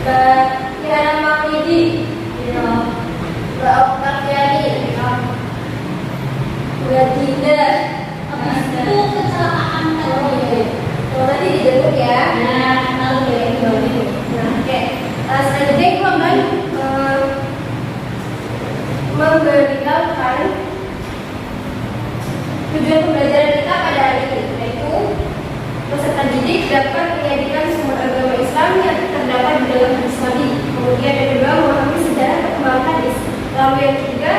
Mbak Yana Maulidi, Mbak Oktaviani, Mbak Dinda. Itu kecelakaan tadi. Oh, tadi dijemput ya? Nah, tahu ya itu. Nah, oke. Selanjutnya itu akan memberitahukan tujuan pembelajaran kita pada hari ini, yaitu peserta didik dapat menyajikan sumber agama Islam yang terdapat di dalam hadis Nabi. Kemudian yang kedua, memahami sejarah perkembangan hadis. Lalu yang ketiga,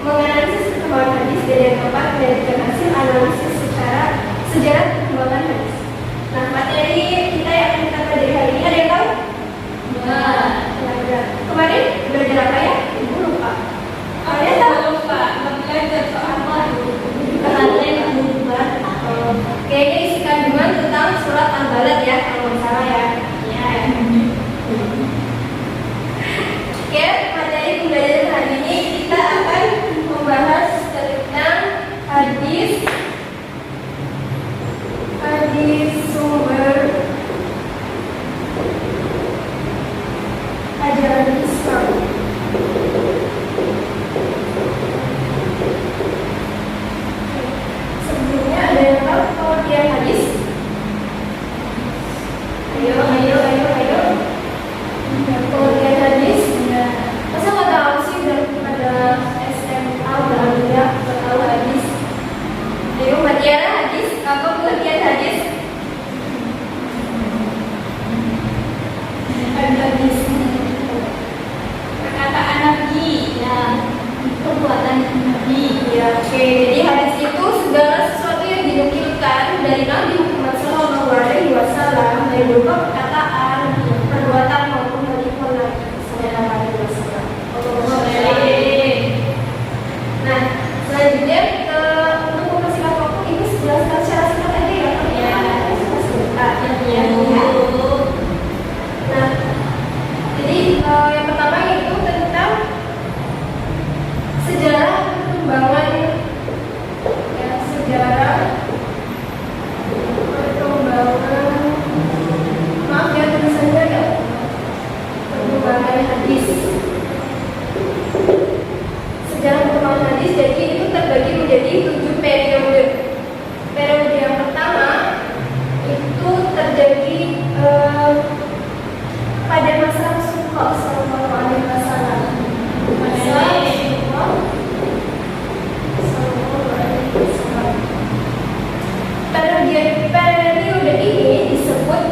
menganalisis perkembangan hadis. Dan yang keempat, menjadikan hasil analisis secara sejarah perkembangan hadis. Nah, materi kita yang akan kita pelajari hari ini ada yang tahu? Kemarin belajar apa ya? Ibu lupa. Kalian tahu? Lupa, belajar soal apa? Kayaknya isi kandungan tentang surat Al-Balad ya, kalau nggak salah ya. Oke, materi pembelajaran hari ini kita akan membahas tentang hadis sumber ajaran Islam. Sebelumnya ada yang tahu pengertian hadis? Ayo. Pengertian hadis? Masa nggak tahu sih, udah pada SMA udah ada tahu hadis. Ayo, Mbak Tiara, hadis apa pengertian hadis? Hadis perkataan Nabi, ya, perbuatan Nabi. Ya, oke. Jadi hadis itu segala sesuatu yang dinukilkan dari Nabi Muhammad SAW dari berupa perkataan, perbuatan maupun hadis Sallallahu Alaihi Wasallam. Nah, selanjutnya untuk mempersiapkan waktu ini jelaskan secara singkat aja ya. Nah, jadi yang pertama itu tentang sejarah perkembangan maaf ya tulisannya ya, perkembangan hadis. Sejarah perkembangan hadis jadi itu terbagi menjadi 7 periode. Periode yang pertama itu terjadi pada masa Rasulullah Sallallahu Alaihi Wasallam. Periode ini disebut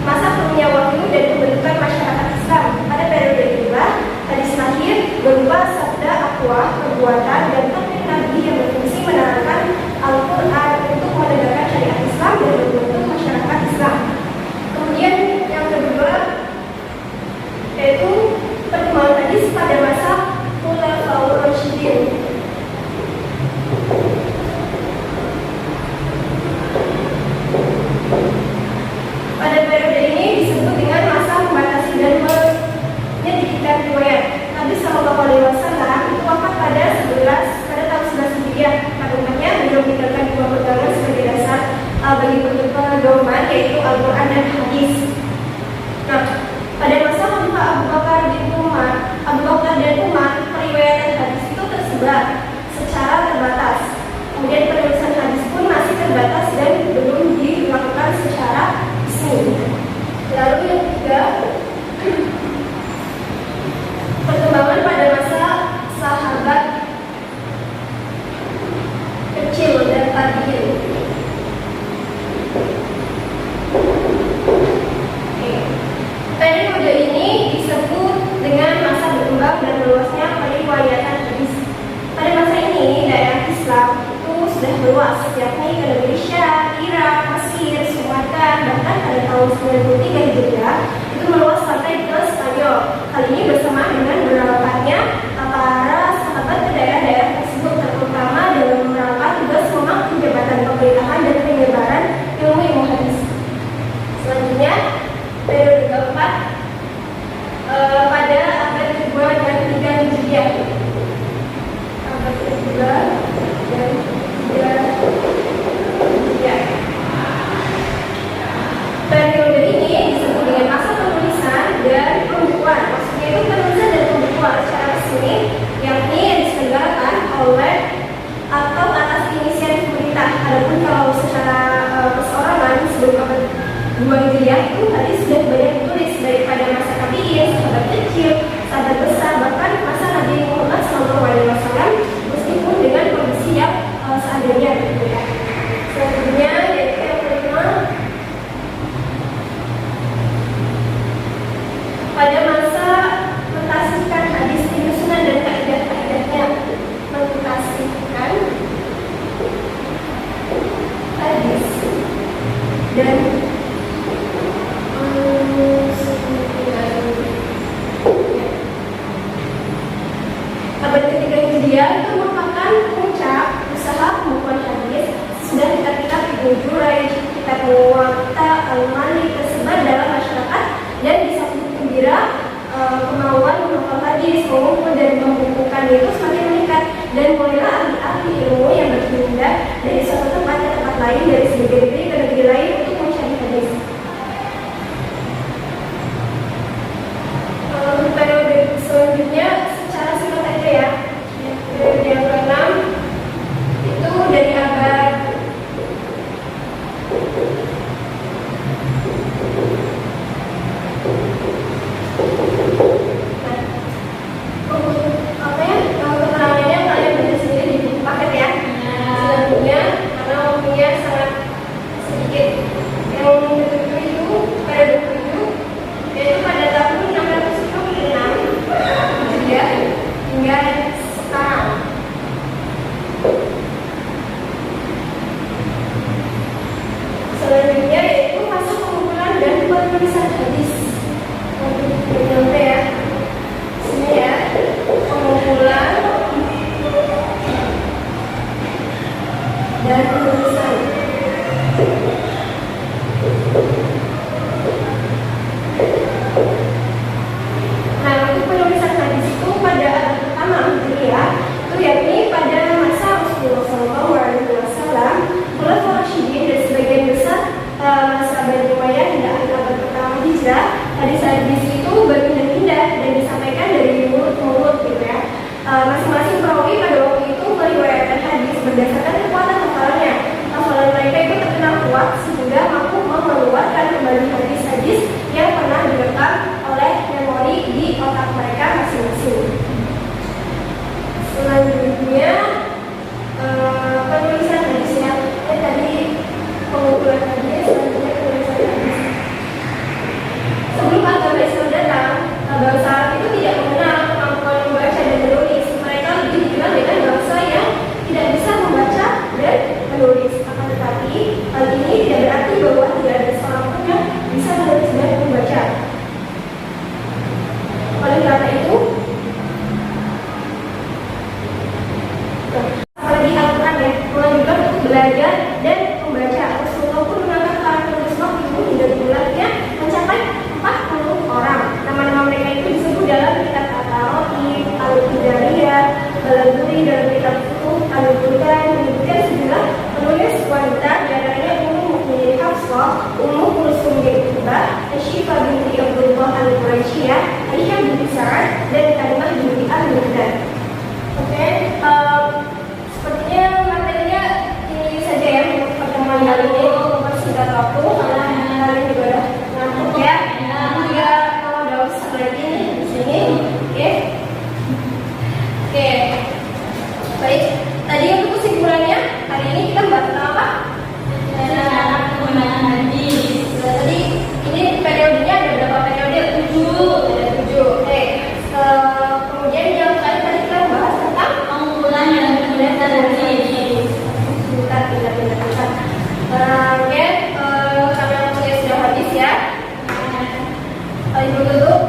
masa turunnya wahyu dan pembentukan masyarakat Islam. Pada periode inilah hadis lahir berupa sabda akwah, perbuatan dan takdir Nabi yang berfungsi menerangkan Al-Quran untuk menegakkan syariat Islam dan membentuk masyarakat Islam. Kemudian yang kedua yaitu perkembangan hadis pada masa Khulafaur Rasyidin. Pada periode ini disebut dengan masa membatasi dan menyedikitkan riwayat. Nabi Sallallahu Alaihi Wasallam itu wafat pada tahun 11 Hijriah. Pada umatnya beliau meninggalkan 2 pegangan sebagai dasar bagi pedoman, yaitu Al-Quran dan hadis. Nah, pada masa Khalifah Abu Bakar dan Umar, periwayatan hadis itu tersebar secara terbatas. Kemudian penulisan hadis pun masih terbatas dan belum dilakukan secara resmi. Lalu yang ketiga, perkembangan pada masa sahabat kecil dan tabi'in. Periode ini disebut dengan masa berkembang dan meluasnya periwayatan hadis. Pada masa ini daerah Islam itu sudah meluas, yakni ke negeri Syam, Irak, Mesir, Sumatera, bahkan pada tahun 93 Hijriah itu meluas sampai ke Spanyol. Hal ini bersamaan dengan berangkatnya para sahabat ke daerah-daerah tersebut, terutama dalam merangkap tugas memangku jabatan pemerintahan dan penyebaran ilmu hadis. Selanjutnya periode keempat pada abad kedua dan ketiga Hijriah. Abad kedua dan ketiga Hijriah. Periode ini disebut dengan masa penulisan dan hadis-hadis itu berpindah-pindah dan disampaikan dari mulut ke mulut gitu ya. Masing-masing perawi pada waktu itu meriwayatkan hadis berdasarkan kekuatan hafalannya. Hafalan mereka itu terkenal kuat sehingga mampu mengeluarkan kembali hadis-hadis yang pernah direkam oleh memori di otak mereka masing-masing. Selanjutnya penulisan hadisnya. Tadi pengumpulan hadis, selanjutnya penulisan hadis. Sebelum agama Islam datang, bangsa Arab itu tidak mengenal kemampuan membaca dan menulis. Mereka lebih dikenal dengan bangsa yang tidak bisa membaca dan menulis. Akan tetapi, hal ini tidak berarti bahwa tidak ada seorang pun yang bisa menulis dan membaca. Oleh karena itu, apalagi Al-Quran ya, mengajukan untuk belajar dan membaca. Rasulullah pun mengangkat para penulis waktu hingga jumlahnya mencapai 40 orang. Nama-nama mereka itu disebut dalam kitab At-Taroqi, Al-Hidariyah, Balaguri, dalam kitab Futuh, Al-Burdan, menyebutkan sejumlah penulis wanita, diantaranya Ummu Mukminin Hafsah, Ummu Kulsum bin Uqbah, Asyifa binti Abdullah Al-Quraisyah, Aisyah binti Sa'ad, dan Karimah binti Al-Muqdad. Oke, sepertinya materinya ini saja ya untuk pertemuan kali ini. Mempersingkat waktu karena kalian juga udah ngantuk ya. Juga kalau ada usaha lagi nih di sini, oke. Oke, baik. Tadi untuk kesimpulannya hari ini kita bahas tentang apa? Cara penggunaan hadis. Tadi ini periodenya ada berapa periode? 7. Ada 7. Oke. Kemudian yang tadi kita bahas tentang Pengumpulan dan penulisan hadis. Bentar. Oke, karena waktunya sudah habis ya. Ibu tutup.